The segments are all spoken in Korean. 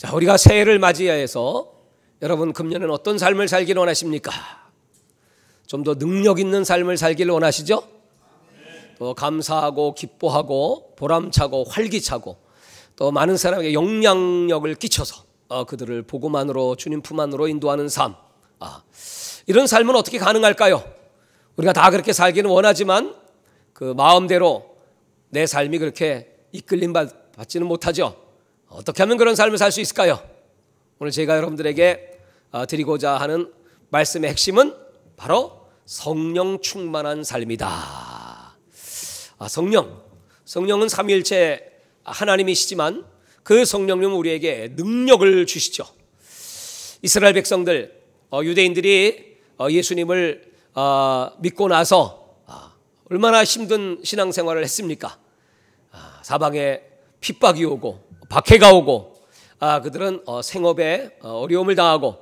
자, 우리가 새해를 맞이해서 여러분 금년에는 어떤 삶을 살기를 원하십니까? 좀 더 능력 있는 삶을 살기를 원하시죠? 또 감사하고 기뻐하고 보람차고 활기차고 또 많은 사람에게 영향력을 끼쳐서 그들을 복음 안으로 주님 품 안으로 인도하는 삶, 이런 삶은 어떻게 가능할까요? 우리가 다 그렇게 살기는 원하지만 그 마음대로 내 삶이 그렇게 이끌림 받지는 못하죠. 어떻게 하면 그런 삶을 살 수 있을까요? 오늘 제가 여러분들에게 드리고자 하는 말씀의 핵심은 바로 성령 충만한 삶이다. 성령은 삼위일체 하나님이시지만 그 성령님은 우리에게 능력을 주시죠. 이스라엘 백성들, 유대인들이 예수님을 믿고 나서 얼마나 힘든 신앙생활을 했습니까? 사방에 핍박이 오고 박해가 오고 그들은 생업에 어려움을 당하고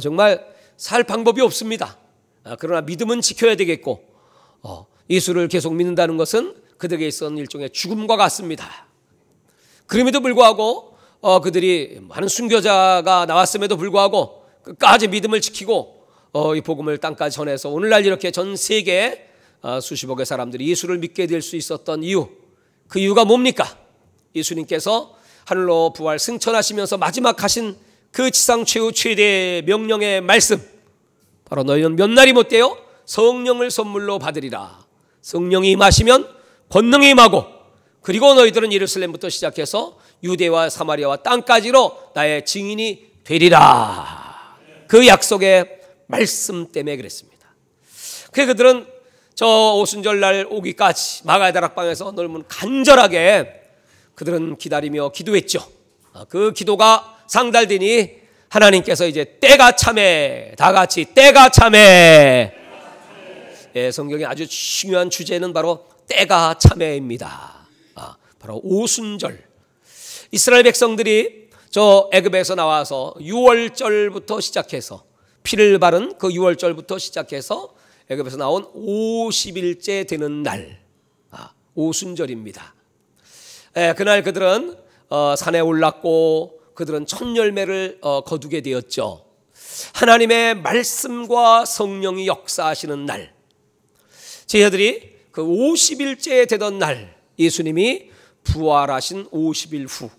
정말 살 방법이 없습니다. 그러나 믿음은 지켜야 되겠고 예수를 계속 믿는다는 것은 그들에게 있어서는 일종의 죽음과 같습니다. 그럼에도 불구하고 그들이 많은 순교자가 나왔음에도 불구하고 끝까지 믿음을 지키고 이 복음을 땅까지 전해서 오늘날 이렇게 전 세계에 수십억의 사람들이 예수를 믿게 될 수 있었던 이유, 그 이유가 뭡니까? 예수님께서 하늘로 부활 승천하시면서 마지막 하신 그 지상 최후 최대의 명령의 말씀, 바로 너희는 몇 날이 못되어 성령을 선물로 받으리라. 성령이 임하시면 권능이 임하고 그리고 너희들은 예루살렘부터 시작해서 유대와 사마리아와 땅까지로 나의 증인이 되리라. 그 약속의 말씀 때문에 그랬습니다. 그래서 그들은 저 오순절날 오기까지 마가의 다락방에서 넓은 간절하게 그들은 기다리며 기도했죠. 그 기도가 상달되니 하나님께서 이제 때가 참해, 다 같이 때가 참해. 예, 성경의 아주 중요한 주제는 바로 때가 참해입니다. 바로 오순절. 이스라엘 백성들이 저 애굽에서 나와서 6월절부터 시작해서 피를 바른 그 6월절부터 시작해서 애굽에서 나온 50일째 되는 날, 오순절입니다. 그날 그들은 산에 올랐고 그들은 첫 열매를 거두게 되었죠. 하나님의 말씀과 성령이 역사하시는 날, 제자들이 그 50일째 되던 날, 예수님이 부활하신 50일 후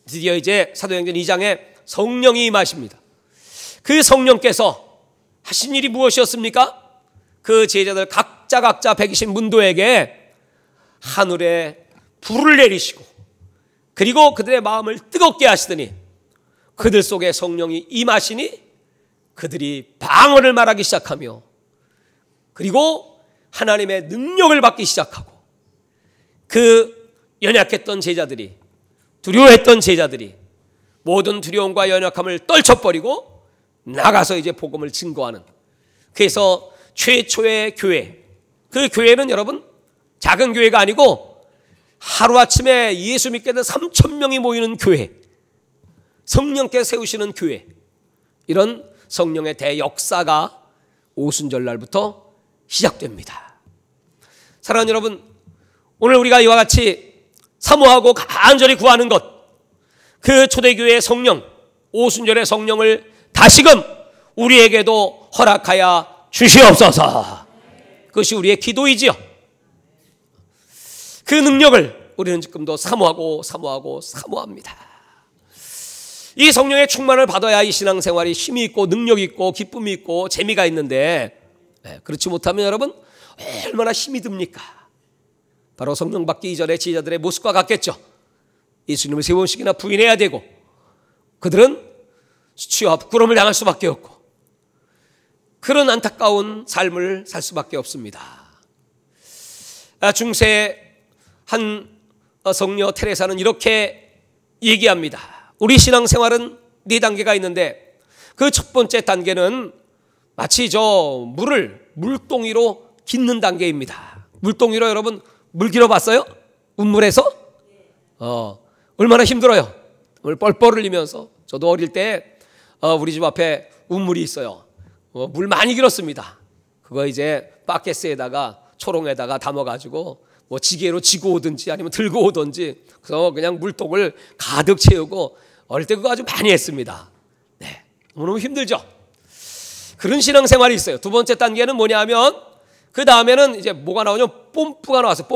드디어 이제 사도행전 2장에 성령이 임하십니다. 그 성령께서 하신 일이 무엇이었습니까? 그 제자들 각자 120 문도에게 하늘에 불을 내리시고 그리고 그들의 마음을 뜨겁게 하시더니 그들 속에 성령이 임하시니 그들이 방언을 말하기 시작하며 그리고 하나님의 능력을 받기 시작하고 그 연약했던 제자들이, 두려워했던 제자들이 모든 두려움과 연약함을 떨쳐버리고 나가서 이제 복음을 증거하는, 그래서 최초의 교회, 그 교회는 여러분 작은 교회가 아니고 하루아침에 예수 믿게 된 3,000명이 모이는 교회, 성령께서 세우시는 교회, 이런 성령의 대역사가 오순절 날부터 시작됩니다. 사랑하는 여러분, 오늘 우리가 이와 같이 사모하고 간절히 구하는 것, 그 초대교회의 성령, 오순절의 성령을 다시금 우리에게도 허락하여 주시옵소서. 그것이 우리의 기도이지요. 그 능력을 우리는 지금도 사모합니다. 이 성령의 충만을 받아야 이 신앙생활이 힘이 있고 능력이 있고 기쁨이 있고 재미가 있는데, 그렇지 못하면 여러분 얼마나 힘이 듭니까? 바로 성령 받기 이전에 제자들의 모습과 같겠죠. 예수님을 3번씩이나 부인해야 되고 그들은 수치와 부끄러움을 당할 수밖에 없고 그런 안타까운 삶을 살 수밖에 없습니다. 중세 한 성녀 테레사는 이렇게 얘기합니다. 우리 신앙생활은 4단계가 있는데 그 첫 번째 단계는 마치 저 물을 물동이로 깃는 단계입니다. 물동이로 여러분 물 길어봤어요? 운물에서? 얼마나 힘들어요. 뻘뻘 흘리면서. 저도 어릴 때 우리 집 앞에 운물이 있어요. 물 많이 길었습니다. 그거 이제 바켓스에다가 초롱에다가 담아가지고 뭐 지게로 지고 오든지 아니면 들고 오든지, 그래서 그냥 물통을 가득 채우고 어릴 때 그거 아주 많이 했습니다. 네, 너무너무 힘들죠. 그런 신앙생활이 있어요. 두 번째 단계는 뭐냐면 그 다음에는 이제 뭐가 나오냐면 뽐뿌가 나왔어요.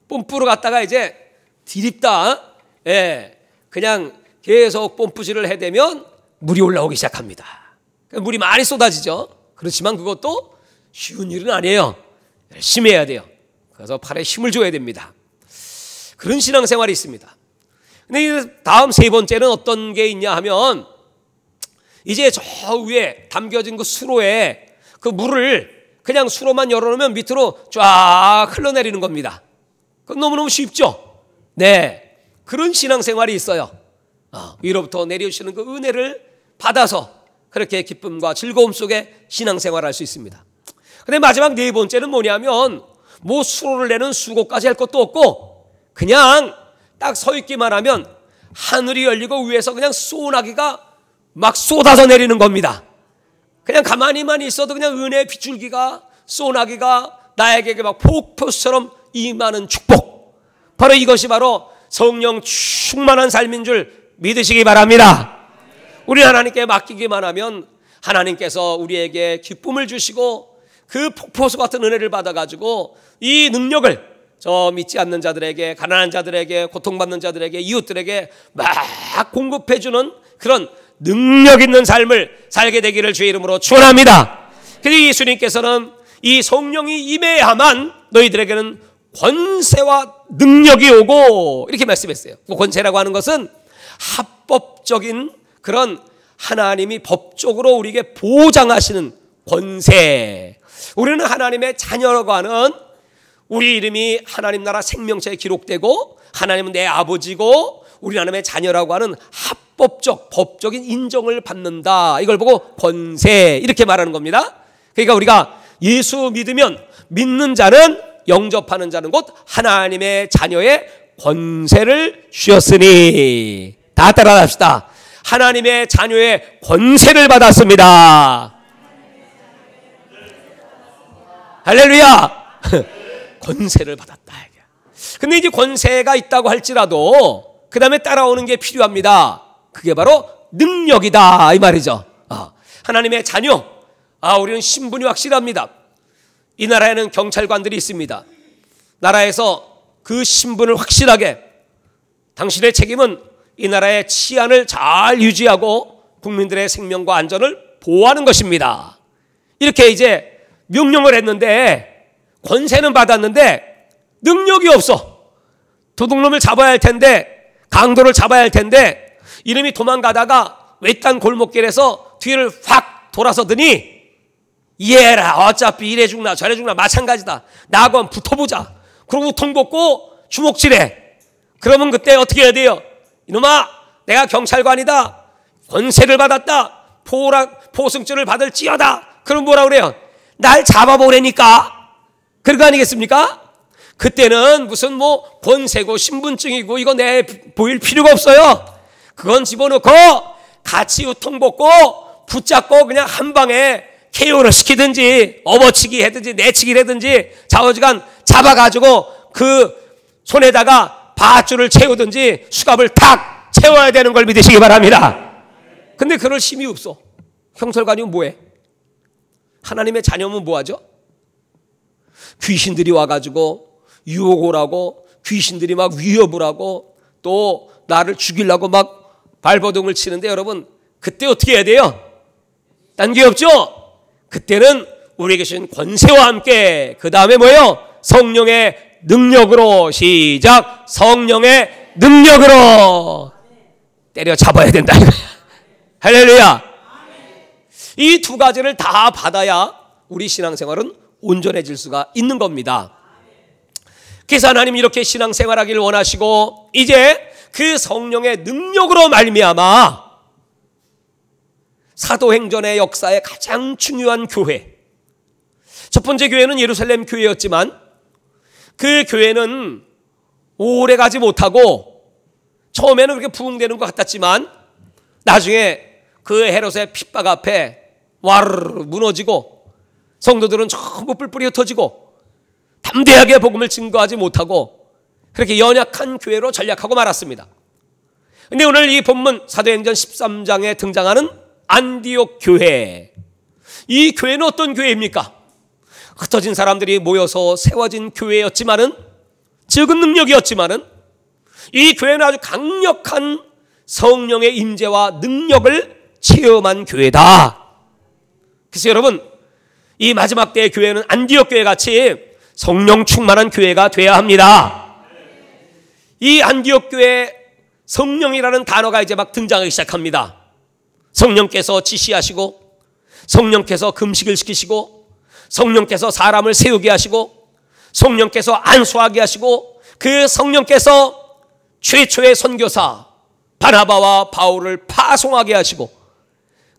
뽐뿌로 갔다가 이제 디립다. 예, 그냥 계속 뽐뿌질을 해대면 물이 올라오기 시작합니다. 물이 많이 쏟아지죠. 그렇지만 그것도 쉬운 일은 아니에요. 열심히 해야 돼요. 그래서 팔에 힘을 줘야 됩니다. 그런 신앙생활이 있습니다. 근데 다음 세 번째는 어떤 게 있냐 하면 이제 저 위에 담겨진 그 수로에 그 물을 그냥 수로만 열어놓으면 밑으로 쫙 흘러내리는 겁니다. 그건 너무너무 쉽죠. 네, 그런 신앙생활이 있어요. 위로부터 내려주시는 그 은혜를 받아서 그렇게 기쁨과 즐거움 속에 신앙생활을 할 수 있습니다. 근데 마지막 네 번째는 뭐냐면 뭐 수로를 내는 수고까지 할 것도 없고 그냥 딱 서 있기만 하면 하늘이 열리고 위에서 그냥 소나기가 막 쏟아져 내리는 겁니다. 그냥 가만히만 있어도 그냥 은혜의 빗줄기가 소나기가 나에게 막 폭포수처럼 임하는 축복, 바로 이것이 바로 성령 충만한 삶인 줄 믿으시기 바랍니다. 우리 하나님께 맡기기만 하면 하나님께서 우리에게 기쁨을 주시고 그 폭포수 같은 은혜를 받아가지고 이 능력을 저 믿지 않는 자들에게, 가난한 자들에게, 고통받는 자들에게, 이웃들에게 막 공급해주는 그런 능력 있는 삶을 살게 되기를 주의 이름으로 축원합니다. 그래서 예수님께서는 이 성령이 임해야만 너희들에게는 권세와 능력이 오고 이렇게 말씀했어요. 그 권세라고 하는 것은 합법적인 그런 하나님이 법적으로 우리에게 보장하시는 권세. 우리는 하나님의 자녀라고 하는 우리 이름이 하나님 나라 생명체에 기록되고 하나님은 내 아버지고 우리 하나님의 자녀라고 하는 합법적 법적인 인정을 받는다. 이걸 보고 권세 이렇게 말하는 겁니다. 그러니까 우리가 예수 믿으면 믿는 자는 영접하는 자는 곧 하나님의 자녀의 권세를 주셨으니 다 따라합시다. 하나님의 자녀의 권세를 받았습니다. 할렐루야. 권세를 받았다. 근데 이제 권세가 있다고 할지라도 그 다음에 따라오는 게 필요합니다. 그게 바로 능력이다 이 말이죠. 하나님의 자녀, 우리는 신분이 확실합니다. 이 나라에는 경찰관들이 있습니다. 나라에서 그 신분을 확실하게, 당신의 책임은 이 나라의 치안을 잘 유지하고 국민들의 생명과 안전을 보호하는 것입니다. 이렇게 이제 명령을 했는데 권세는 받았는데 능력이 없어. 도둑놈을 잡아야 할 텐데, 강도를 잡아야 할 텐데 이놈이 도망가다가 외딴 골목길에서 뒤를 확 돌아서더니 얘라 어차피 이래 죽나 저래 죽나 마찬가지다. 나하고 한번 붙어보자. 그러고 통 벗고 주먹질해. 그러면 그때 어떻게 해야 돼요? 이놈아, 내가 경찰관이다. 권세를 받았다. 포승줄을 받을지어다. 그럼 뭐라 그래요? 날 잡아보라니까. 그런 거 아니겠습니까? 그때는 무슨 뭐 권세고 신분증이고 이거 내 보일 필요가 없어요. 그건 집어넣고 같이 우통 벗고 붙잡고 그냥 한 방에 KO를 시키든지 업어치기 하든지 내치기를 하든지 좌우지간 잡아가지고 그 손에다가 밧줄을 채우든지 수갑을 탁 채워야 되는 걸 믿으시기 바랍니다. 근데 그럴 힘이 없어. 경찰관이면 뭐해? 하나님의 자녀면 뭐하죠? 귀신들이 와가지고 유혹을 하고 귀신들이 막 위협을 하고 또 나를 죽이려고 막 발버둥을 치는데 여러분 그때 어떻게 해야 돼요? 딴 게 없죠? 그때는 우리에게 주신 권세와 함께 그 다음에 뭐예요? 성령의 능력으로 시작. 성령의 능력으로 때려잡아야 된다 이거야. 할렐루야. 이 두 가지를 다 받아야 우리 신앙생활은 온전해질 수가 있는 겁니다. 그래서 하나님 이렇게 신앙생활하기를 원하시고 이제 그 성령의 능력으로 말미암아 사도행전의 역사에 가장 중요한 교회, 첫 번째 교회는 예루살렘 교회였지만 그 교회는 오래 가지 못하고 처음에는 그렇게 부흥되는 것 같았지만 나중에 그 헤롯의 핍박 앞에 와르르 무너지고 성도들은 전부 뿔뿔이 흩어지고 담대하게 복음을 증거하지 못하고 그렇게 연약한 교회로 전락하고 말았습니다. 근데 오늘 이 본문 사도행전 13장에 등장하는 안디옥 교회, 이 교회는 어떤 교회입니까? 흩어진 사람들이 모여서 세워진 교회였지만은, 적은 능력이었지만은, 이 교회는 아주 강력한 성령의 임재와 능력을 체험한 교회다. 그래서 여러분, 이 마지막 때의 교회는 안디옥 교회 같이 성령 충만한 교회가 되어야 합니다. 이 안디옥 교회, 성령이라는 단어가 이제 막 등장하기 시작합니다. 성령께서 지시하시고, 성령께서 금식을 시키시고, 성령께서 사람을 세우게 하시고, 성령께서 안수하게 하시고, 그 성령께서 최초의 선교사 바나바와 바울을 파송하게 하시고,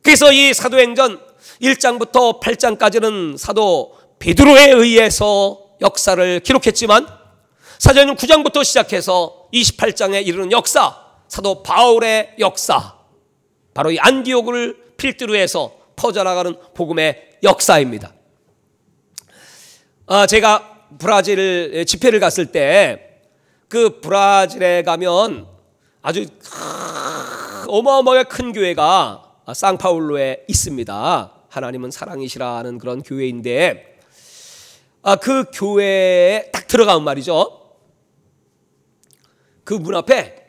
그래서 이 사도행전 1장부터 8장까지는 사도 베드로에 의해서 역사를 기록했지만, 사도행전 9장부터 시작해서 28장에 이르는 역사, 사도 바울의 역사, 바로 이 안디옥을 필두로 해서 퍼져나가는 복음의 역사입니다. 제가 브라질 집회를 갔을 때, 그 브라질에 가면 아주 어마어마하게 큰 교회가 상파울루에 있습니다. 하나님은 사랑이시라는 그런 교회인데, 그 교회에 딱 들어가면 말이죠, 그 문 앞에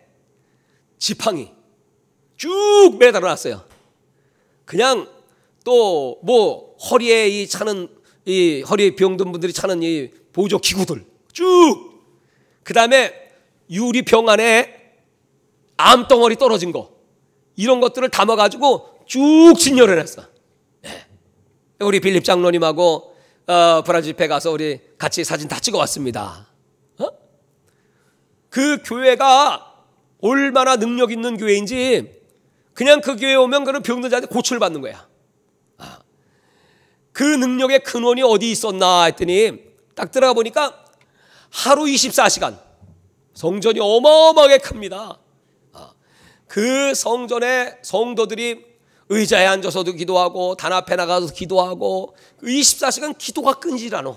지팡이 쭉 매달아 놨어요. 그냥 또 뭐 허리에 이 차는, 이 허리에 병든 분들이 차는 이 보조 기구들 쭉, 그 다음에 유리병 안에 암덩어리 떨어진 거, 이런 것들을 담아가지고 쭉 진열해 놨어. 네. 우리 빌립 장로님하고 브라질 집회 가서 우리 같이 사진 다 찍어 왔습니다. 그 교회가 얼마나 능력 있는 교회인지, 그냥 그 교회에 오면 그런 병든 자한테 고침을 받는 거야. 그 능력의 근원이 어디 있었나 했더니 딱 들어가 보니까 하루 24시간 성전이 어마어마하게 큽니다. 그 성전에 성도들이 의자에 앉아서도 기도하고 단 앞에 나가서 기도하고 24시간 기도가 끊이질 않아.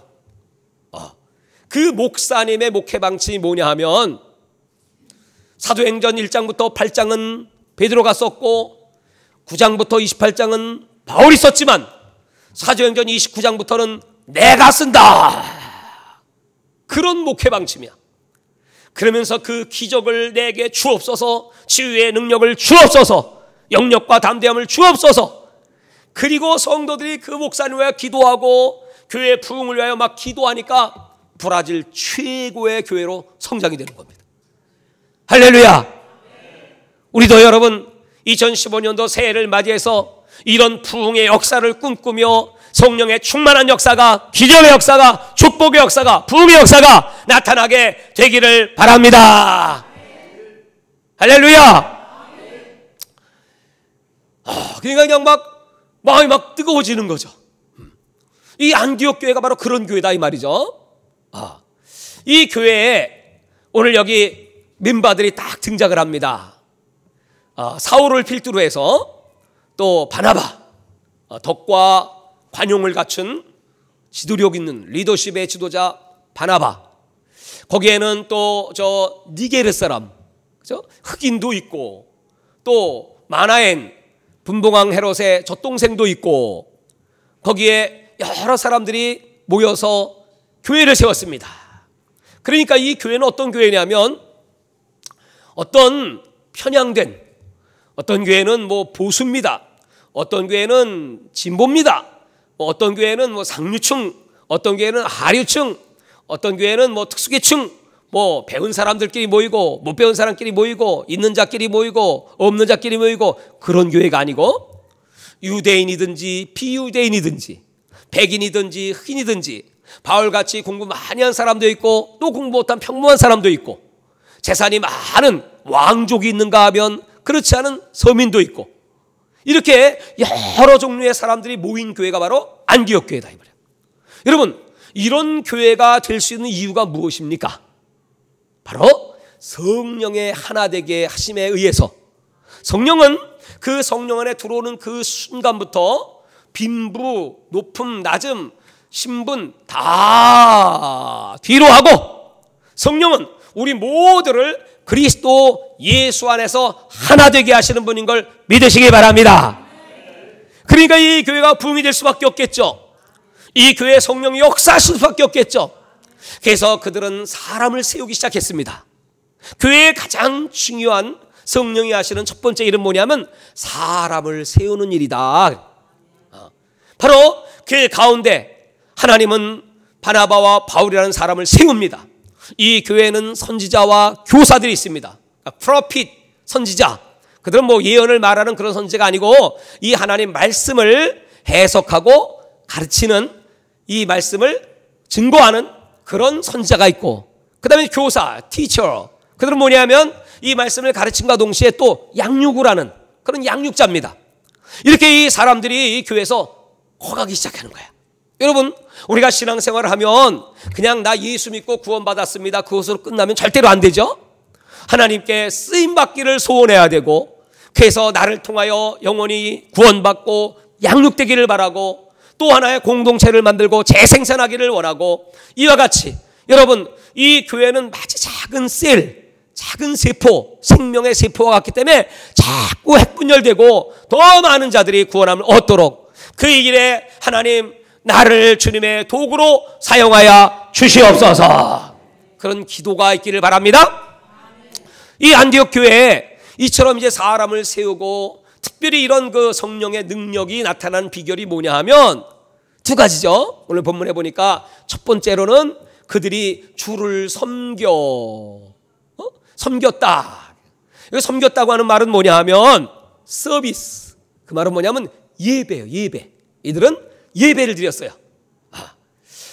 그 목사님의 목회 방침이 뭐냐 하면, 사도행전 1장부터 8장은 베드로가 썼고 9장부터 28장은 바울이 썼지만 사도행전 29장부터는 내가 쓴다, 그런 목회 방침이야. 그러면서 그 기적을 내게 주옵소서, 치유의 능력을 주옵소서, 영력과 담대함을 주옵소서. 그리고 성도들이 그 목사님을 위하여 기도하고 교회 부흥을 위하여 막 기도하니까 브라질 최고의 교회로 성장이 되는 겁니다. 할렐루야. 우리도 여러분 2015년도 새해를 맞이해서 이런 부흥의 역사를 꿈꾸며 성령의 충만한 역사가, 기적의 역사가, 축복의 역사가, 부흥의 역사가 나타나게 되기를 바랍니다. 할렐루야. 그러니까 그냥 마음이 막 뜨거워지는 거죠. 이 안디옥 교회가 바로 그런 교회다 이 말이죠. 이 교회에 오늘 여기 멤버들이 딱 등장을 합니다. 사울을 필두로 해서 또 바나바, 덕과 관용을 갖춘 지도력 있는 리더십의 지도자 바나바, 거기에는 또 저 니게르 사람, 그죠? 흑인도 있고, 또 마나엔 분봉왕 헤롯의 젖동생도 있고, 거기에 여러 사람들이 모여서 교회를 세웠습니다. 그러니까 이 교회는 어떤 교회냐면, 어떤 편향된, 어떤 교회는 뭐 보수입니다, 어떤 교회는 진보입니다, 어떤 교회는 뭐 상류층, 어떤 교회는 하류층, 어떤 교회는 뭐 특수계층, 뭐 배운 사람들끼리 모이고 못 배운 사람끼리 모이고 있는 자끼리 모이고 없는 자끼리 모이고, 그런 교회가 아니고 유대인이든지 비유대인이든지 백인이든지 흑인이든지 바울같이 공부 많이 한 사람도 있고 또 공부 못한 평범한 사람도 있고, 재산이 많은 왕족이 있는가 하면 그렇지 않은 서민도 있고, 이렇게 여러 종류의 사람들이 모인 교회가 바로 안디옥 교회다 이 말이에요. 여러분, 이런 교회가 될 수 있는 이유가 무엇입니까? 바로 성령의 하나 되게 하심에 의해서. 성령은 그 성령 안에 들어오는 그 순간부터 빈부, 높음, 낮음, 신분 다 뒤로 하고, 성령은 우리 모두를 그리스도 예수 안에서 하나 되게 하시는 분인 걸 믿으시기 바랍니다. 그러니까 이 교회가 부흥이 될 수밖에 없겠죠. 이 교회의 성령이 역사하실 수밖에 없겠죠. 그래서 그들은 사람을 세우기 시작했습니다. 교회의 가장 중요한 성령이 하시는 첫 번째 일은 뭐냐면 사람을 세우는 일이다. 바로 그 가운데 하나님은 바나바와 바울이라는 사람을 세웁니다. 이 교회는 선지자와 교사들이 있습니다. 프로핏, 선지자. 그들은 뭐 예언을 말하는 그런 선지자가 아니고 이 하나님 말씀을 해석하고 가르치는, 이 말씀을 증거하는 그런 선지자가 있고, 그 다음에 교사, 티처. 그들은 뭐냐면 이 말씀을 가르침과 동시에 또 양육을 하는 그런 양육자입니다. 이렇게 이 사람들이 이 교회에서 커가기 시작하는 거야. 여러분, 우리가 신앙생활을 하면 그냥 나 예수 믿고 구원받았습니다, 그것으로 끝나면 절대로 안 되죠. 하나님께 쓰임받기를 소원해야 되고, 그래서 나를 통하여 영원히 구원받고 양육되기를 바라고, 또 하나의 공동체를 만들고 재생산하기를 원하고, 이와 같이 여러분, 이 교회는 마치 작은 셀, 작은 세포, 생명의 세포와 같기 때문에 자꾸 핵분열되고 더 많은 자들이 구원함을 얻도록 그 일에 하나님, 나를 주님의 도구로 사용하여 주시옵소서. 그런 기도가 있기를 바랍니다. 이 안디옥 교회에 이처럼 이제 사람을 세우고 특별히 이런 그 성령의 능력이 나타난 비결이 뭐냐 하면 두 가지죠. 오늘 본문에 보니까 첫 번째로는 그들이 주를 섬겼다. 여기 섬겼다고 하는 말은 뭐냐 하면 서비스. 그 말은 뭐냐면 예배예요, 예배. 이들은 예배를 드렸어요.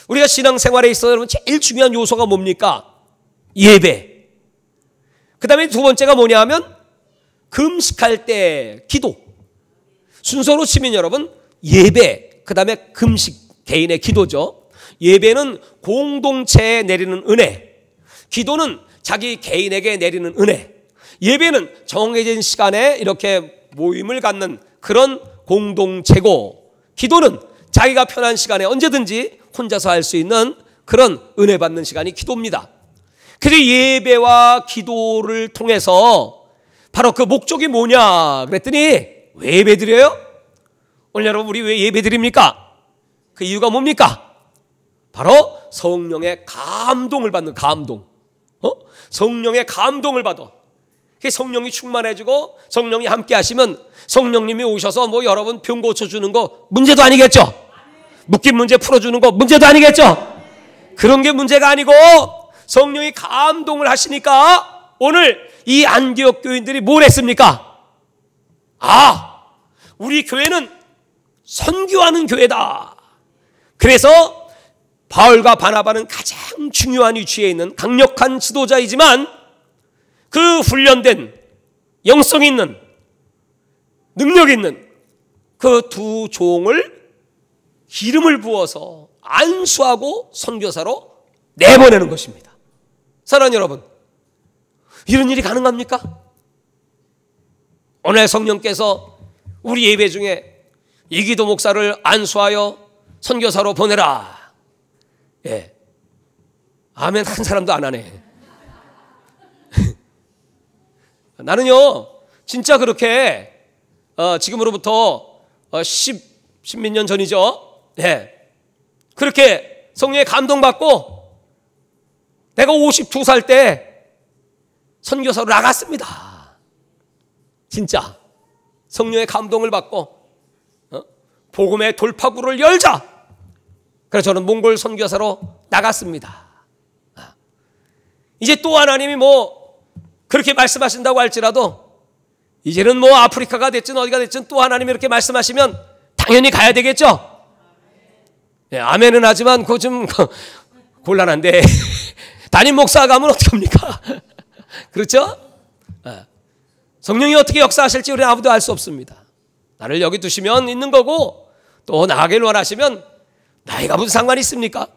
우리가 신앙생활에 있어서 여러분 제일 중요한 요소가 뭡니까? 예배. 그 다음에 두 번째가 뭐냐 하면 금식할 때 기도. 순서로 치면 여러분 예배, 그 다음에 금식, 개인의 기도죠. 예배는 공동체에 내리는 은혜, 기도는 자기 개인에게 내리는 은혜. 예배는 정해진 시간에 이렇게 모임을 갖는 그런 공동체고, 기도는 자기가 편한 시간에 언제든지 혼자서 할 수 있는 그런 은혜 받는 시간이 기도입니다. 그래서 예배와 기도를 통해서 바로 그 목적이 뭐냐 그랬더니 왜 예배 드려요? 오늘 여러분, 우리 왜 예배 드립니까? 그 이유가 뭡니까? 바로 성령의 감동을 받는, 감동. 성령의 감동을 받아. 성령이 충만해지고 성령이 함께 하시면 성령님이 오셔서 뭐 여러분 병 고쳐주는 거 문제도 아니겠죠? 묶인 문제 풀어주는 거 문제도 아니겠죠? 그런 게 문제가 아니고 성령이 감동을 하시니까 오늘 이 안디옥 교인들이 뭘 했습니까? 우리 교회는 선교하는 교회다. 그래서 바울과 바나바는 가장 중요한 위치에 있는 강력한 지도자이지만 그 훈련된 영성 있는 능력 있는 그 두 종을 기름을 부어서 안수하고 선교사로 내보내는 것입니다. 사랑하는 여러분, 이런 일이 가능합니까? 오늘 성령께서 우리 예배 중에 이기도 목사를 안수하여 선교사로 보내라. 예, 아멘 한 사람도 안 하네. 나는요 진짜 그렇게 지금으로부터 10몇 년 전이죠. 예, 그렇게 성령의 감동받고 내가 52살 때 선교사로 나갔습니다. 진짜 성령의 감동을 받고 복음의 돌파구를 열자. 그래서 저는 몽골 선교사로 나갔습니다. 이제 또 하나님이 뭐 그렇게 말씀하신다고 할지라도 이제는 뭐 아프리카가 됐든 어디가 됐든 또 하나님이 이렇게 말씀하시면 당연히 가야 되겠죠. 네, 아멘은 하지만 그거 좀 곤란한데 담임 목사 가면 어떡합니까? 그렇죠? 성령이 어떻게 역사하실지 우리는 아무도 알 수 없습니다. 나를 여기 두시면 있는 거고 또 나가길 원하시면 나이가 무슨 상관이 있습니까?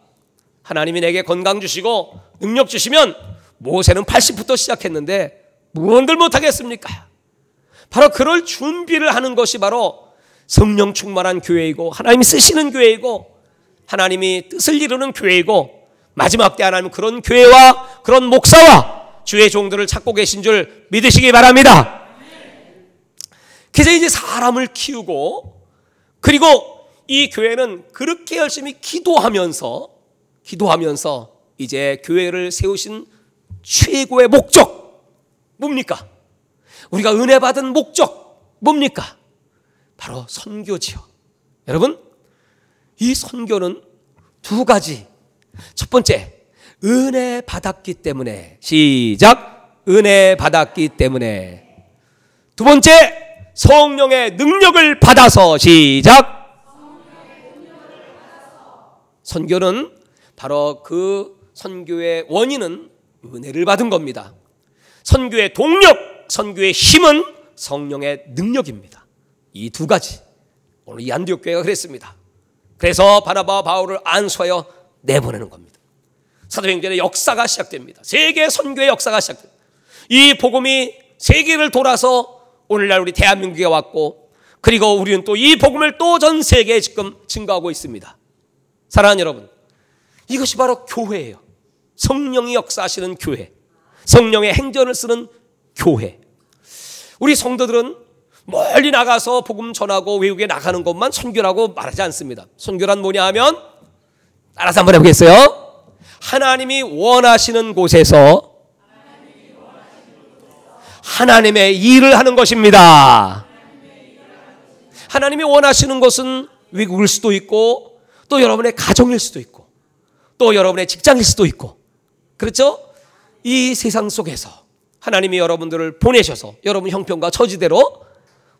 하나님이 내게 건강 주시고 능력 주시면 모세는 80부터 시작했는데 무언들 못하겠습니까? 바로 그럴 준비를 하는 것이 바로 성령 충만한 교회이고 하나님이 쓰시는 교회이고 하나님이 뜻을 이루는 교회이고 마지막 때 하나님은 그런 교회와 그런 목사와 주의 종들을 찾고 계신 줄 믿으시기 바랍니다. 그래서 이제 사람을 키우고, 그리고 이 교회는 그렇게 열심히 기도하면서 이제 교회를 세우신 최고의 목적 뭡니까? 우리가 은혜 받은 목적 뭡니까? 바로 선교지요. 여러분, 이 선교는 두 가지. 첫 번째, 은혜 받았기 때문에. 시작. 은혜 받았기 때문에. 두 번째, 성령의 능력을 받아서. 시작. 선교는 바로 그 선교의 원인은 은혜를 받은 겁니다. 선교의 동력, 선교의 힘은 성령의 능력입니다. 이 두 가지. 오늘 이 안디옥 교회가 그랬습니다. 그래서 바나바와 바울을 안수하여 내보내는 겁니다. 사도행전의 역사가 시작됩니다. 세계 선교의 역사가 시작됩니다. 이 복음이 세계를 돌아서 오늘날 우리 대한민국에 왔고, 그리고 우리는 또 이 복음을 또 전 세계에 지금 증거하고 있습니다. 사랑하는 여러분, 이것이 바로 교회예요. 성령이 역사하시는 교회, 성령의 행전을 쓰는 교회. 우리 성도들은 멀리 나가서 복음 전하고 외국에 나가는 것만 선교라고 말하지 않습니다. 선교란 뭐냐 하면, 따라서 한번 해보겠어요. 하나님이 원하시는 곳에서 하나님의 일을 하는 것입니다. 하나님이 원하시는 것은 외국일 수도 있고, 또 여러분의 가정일 수도 있고, 또 여러분의 직장일 수도 있고, 그렇죠? 이 세상 속에서 하나님이 여러분들을 보내셔서 여러분 형편과 처지대로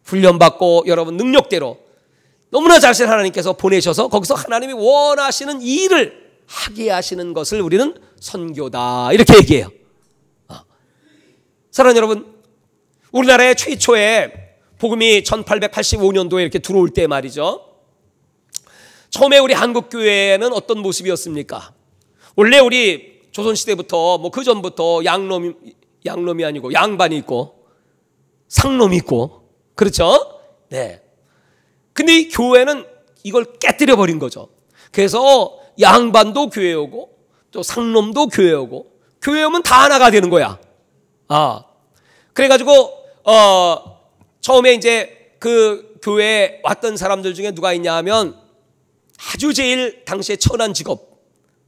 훈련받고 여러분 능력대로 너무나 잘하신 하나님께서 보내셔서 거기서 하나님이 원하시는 일을 하게 하시는 것을 우리는 선교다, 이렇게 얘기해요. 사랑하는 여러분, 우리나라의 최초의 복음이 1885년도에 이렇게 들어올 때 말이죠, 처음에 우리 한국교회는 어떤 모습이었습니까? 원래 우리 조선시대부터 뭐 그 전부터 양놈이 아니고 양반이 있고 상놈이 있고, 그렇죠? 네. 근데 이 교회는 이걸 깨뜨려 버린 거죠. 그래서 양반도 교회 오고 또 상놈도 교회 오고, 교회 오면 다 하나가 되는 거야. 그래가지고 처음에 이제 그 교회에 왔던 사람들 중에 누가 있냐 하면, 아주 제일 당시에 천한 직업,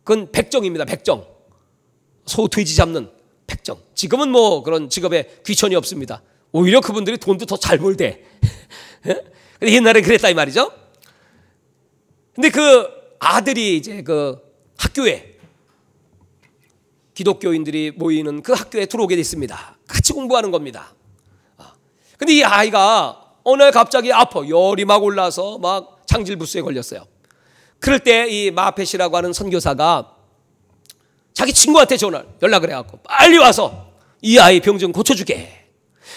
그건 백정입니다. 백정. 소, 돼지 잡는 백정. 지금은 뭐 그런 직업에 귀천이 없습니다. 오히려 그분들이 돈도 더 잘 벌대. 근데 옛날에 그랬다 이 말이죠. 근데 그 아들이 이제 그 학교에, 기독교인들이 모이는 그 학교에 들어오게 됐습니다. 같이 공부하는 겁니다. 근데 이 아이가 어느 날 갑자기 아파. 열이 막 올라서 막 창질부스에 걸렸어요. 그럴 때 이 마페시라고 하는 선교사가 자기 친구한테 연락을 해갖고 빨리 와서 이 아이 병 좀 고쳐주게.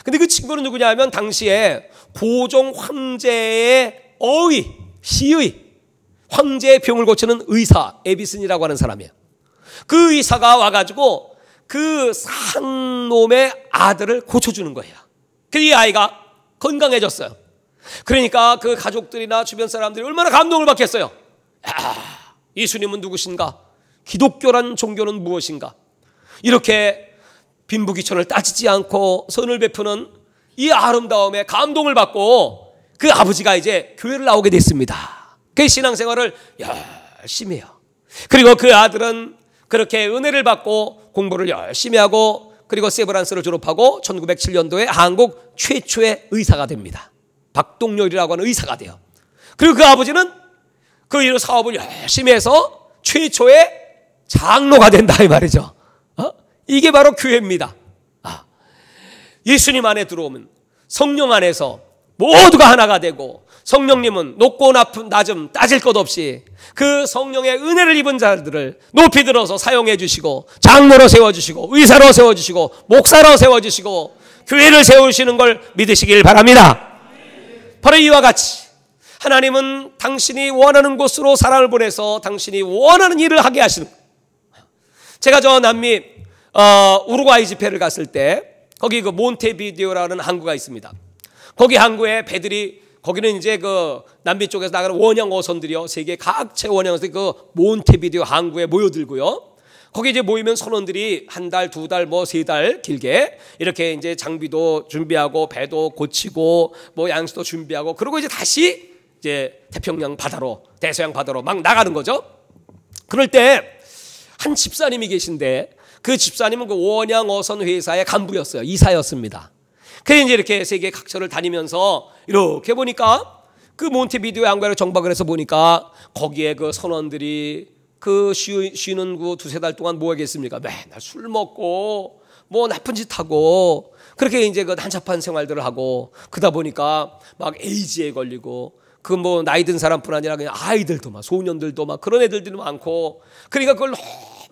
근데 그 친구는 누구냐 하면, 당시에 고종 황제의 시의 황제의 병을 고치는 의사 에비슨이라고 하는 사람이에요. 그 의사가 와가지고 그 상놈의 아들을 고쳐주는 거예요. 그래서 이 아이가 건강해졌어요. 그러니까 그 가족들이나 주변 사람들이 얼마나 감동을 받겠어요. 예수님은 누구신가? 기독교란 종교는 무엇인가? 이렇게 빈부귀천을 따지지 않고 선을 베푸는 이 아름다움에 감동을 받고 그 아버지가 이제 교회를 나오게 됐습니다. 그 신앙생활을 열심히 해요. 그리고 그 아들은 그렇게 은혜를 받고 공부를 열심히 하고, 그리고 세브란스를 졸업하고 1907년도에 한국 최초의 의사가 됩니다. 박동렬이라고 하는 의사가 돼요. 그리고 그 아버지는 그 일로 사업을 열심히 해서 최초의 장로가 된다 이 말이죠. 이게 바로 교회입니다. 예수님 안에 들어오면 성령 안에서 모두가 하나가 되고, 성령님은 높고 낮음 따질 것 없이 그 성령의 은혜를 입은 자들을 높이 들어서 사용해 주시고, 장로로 세워주시고, 의사로 세워주시고, 목사로 세워주시고, 교회를 세우시는 걸 믿으시길 바랍니다. 바로 이와 같이 하나님은 당신이 원하는 곳으로 사람을 보내서 당신이 원하는 일을 하게 하시는 거예요. 제가 저 남미 우루과이 집회를 갔을 때 거기 그 몬테비데오라는 항구가 있습니다. 거기 항구에 배들이, 거기는 이제 그 남미 쪽에서 나가는 원형 어선들이요, 세계 각체 원형 어선들이 그 몬테비데오 항구에 모여들고요, 거기 이제 모이면 선원들이 한 달, 두 달, 뭐 세 달 길게 이렇게 이제 장비도 준비하고 배도 고치고 뭐 양식도 준비하고 그리고 이제 다시 이제 태평양 바다로, 대서양 바다로 막 나가는 거죠. 그럴 때 한 집사님이 계신데 그 집사님은 그 원양 어선 회사의 간부였어요. 이사였습니다. 그래서 이제 이렇게 세계 각처를 다니면서 이렇게 보니까 그 몬테비데오 양반에 정박을 해서 보니까 거기에 그 선원들이 그 쉬는 그 두세 달 동안 뭐 하겠습니까? 맨날 술 먹고 뭐 나쁜 짓 하고 그렇게 이제 그 난잡한 생활들을 하고 그러다 보니까 막 에이즈에 걸리고 그 뭐 나이 든 사람뿐 아니라 그냥 아이들도 막 소년들도 막 그런 애들도 많고 그러니까 그걸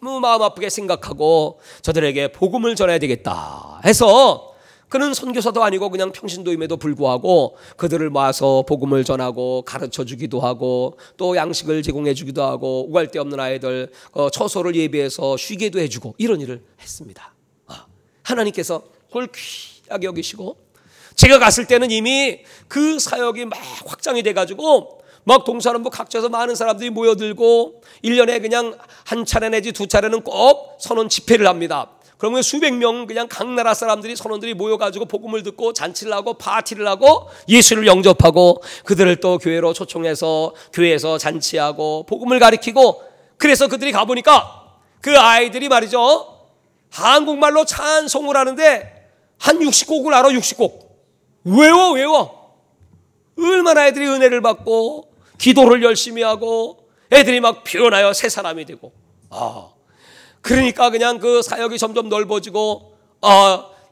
너무 마음 아프게 생각하고 저들에게 복음을 전해야 되겠다 해서 그는 선교사도 아니고 그냥 평신도임에도 불구하고 그들을 모아서 복음을 전하고 가르쳐 주기도 하고 또 양식을 제공해 주기도 하고 우갈 데 없는 아이들 처소를 예비해서 쉬게도 해주고 이런 일을 했습니다. 하나님께서 그걸 귀하게 여기시고 제가 갔을 때는 이미 그 사역이 막 확장이 돼가지고 막 동서남북 각처에서 많은 사람들이 모여들고 1년에 그냥 한 차례 내지 두 차례는 꼭 선원 집회를 합니다. 그러면 수백 명 그냥 각 나라 사람들이 선원들이 모여가지고 복음을 듣고 잔치를 하고 파티를 하고 예수를 영접하고 그들을 또 교회로 초청해서 교회에서 잔치하고 복음을 가르치고 그래서 그들이 가보니까 그 아이들이 말이죠 한국말로 찬송을 하는데 한 60곡을 알아. 60곡 외워. 얼마나 애들이 은혜를 받고 기도를 열심히 하고 애들이 막 변하여 새 사람이 되고 그러니까 그냥 그 사역이 점점 넓어지고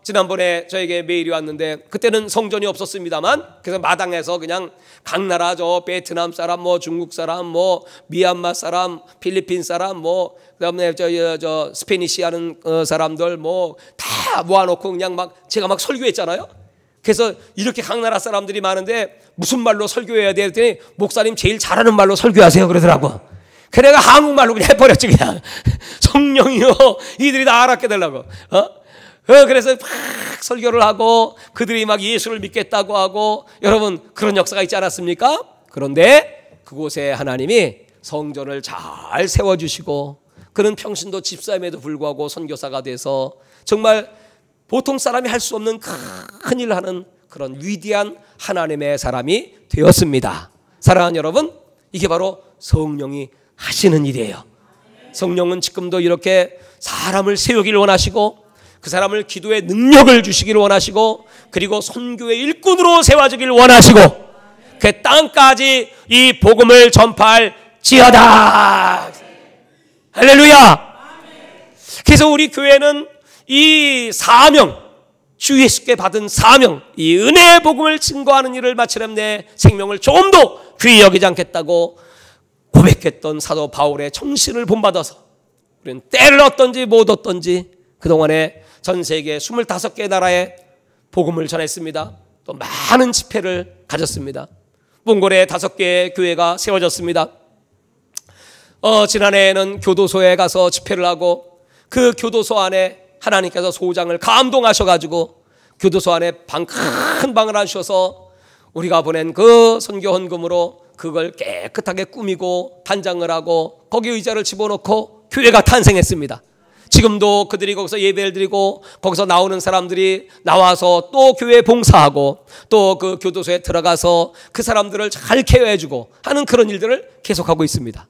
지난번에 저에게 메일이 왔는데 그때는 성전이 없었습니다만 그래서 마당에서 그냥 각 나라 저 베트남 사람 뭐 중국 사람 뭐 미얀마 사람 필리핀 사람 뭐 그다음에 저 스페니시 하는 사람들 뭐 다 모아놓고 그냥 막 제가 막 설교했잖아요. 그래서 이렇게 각 나라 사람들이 많은데 무슨 말로 설교해야 돼 했더니 목사님 제일 잘하는 말로 설교하세요 그러더라고. 그래 내가 한국말로 그냥 해버렸지 그냥. 성령이요 이들이 다 알았게 되려고 그래서 막 설교를 하고 그들이 막 예수를 믿겠다고 하고 여러분 그런 역사가 있지 않았습니까? 그런데 그곳에 하나님이 성전을 잘 세워주시고 그는 평신도 집사임에도 불구하고 선교사가 돼서 정말 보통 사람이 할 수 없는 큰 일을 하는 그런 위대한 하나님의 사람이 되었습니다. 사랑하는 여러분, 이게 바로 성령이 하시는 일이에요. 성령은 지금도 이렇게 사람을 세우기를 원하시고 그 사람을 기도의 능력을 주시기를 원하시고 그리고 선교의 일꾼으로 세워주기를 원하시고 그 땅까지 이 복음을 전파할지어다. 할렐루야. 그래서 우리 교회는 이 사명, 주 예수께 받은 사명, 이 은혜의 복음을 증거하는 일을 마치려면 내 생명을 조금 더 귀히 여기지 않겠다고 고백했던 사도 바울의 정신을 본받아서 우리는 때를 얻든지 못 얻든지 그동안에 전 세계 25개 나라에 복음을 전했습니다. 또 많은 집회를 가졌습니다. 몽골에 5개의 교회가 세워졌습니다. 지난해에는 교도소에 가서 집회를 하고 그 교도소 안에 하나님께서 소장을 감동하셔가지고 교도소 안에 큰 방을 하셔서 우리가 보낸 그 선교 헌금으로 그걸 깨끗하게 꾸미고 단장을 하고 거기 의자를 집어넣고 교회가 탄생했습니다. 지금도 그들이 거기서 예배를 드리고 거기서 나오는 사람들이 나와서 또 교회 봉사하고 또 그 교도소에 들어가서 그 사람들을 잘 케어해주고 하는 그런 일들을 계속하고 있습니다.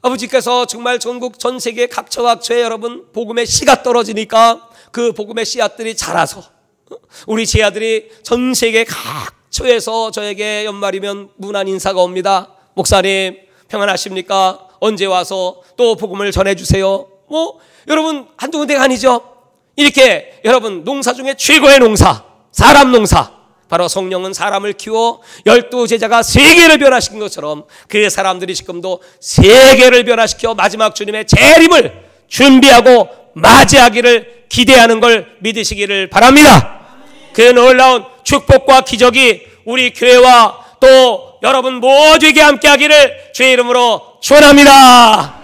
아버지께서 정말 전국 전 세계 각처에 여러분 복음의 씨가 떨어지니까 그 복음의 씨앗들이 자라서 우리 제 아들이 전 세계 각처에서 저에게 연말이면 무난 인사가 옵니다. 목사님 평안하십니까? 언제 와서 또 복음을 전해주세요. 뭐 여러분 한두 군데가 아니죠. 이렇게 여러분 농사 중에 최고의 농사 사람 농사 바로 성령은 사람을 키워 12제자가 세계를 변화시킨 것처럼 그 사람들이 지금도 세계를 변화시켜 마지막 주님의 재림을 준비하고 맞이하기를 기대하는 걸 믿으시기를 바랍니다. 그 놀라운 축복과 기적이 우리 교회와 또 여러분 모두에게 함께하기를 주의 이름으로 축원합니다.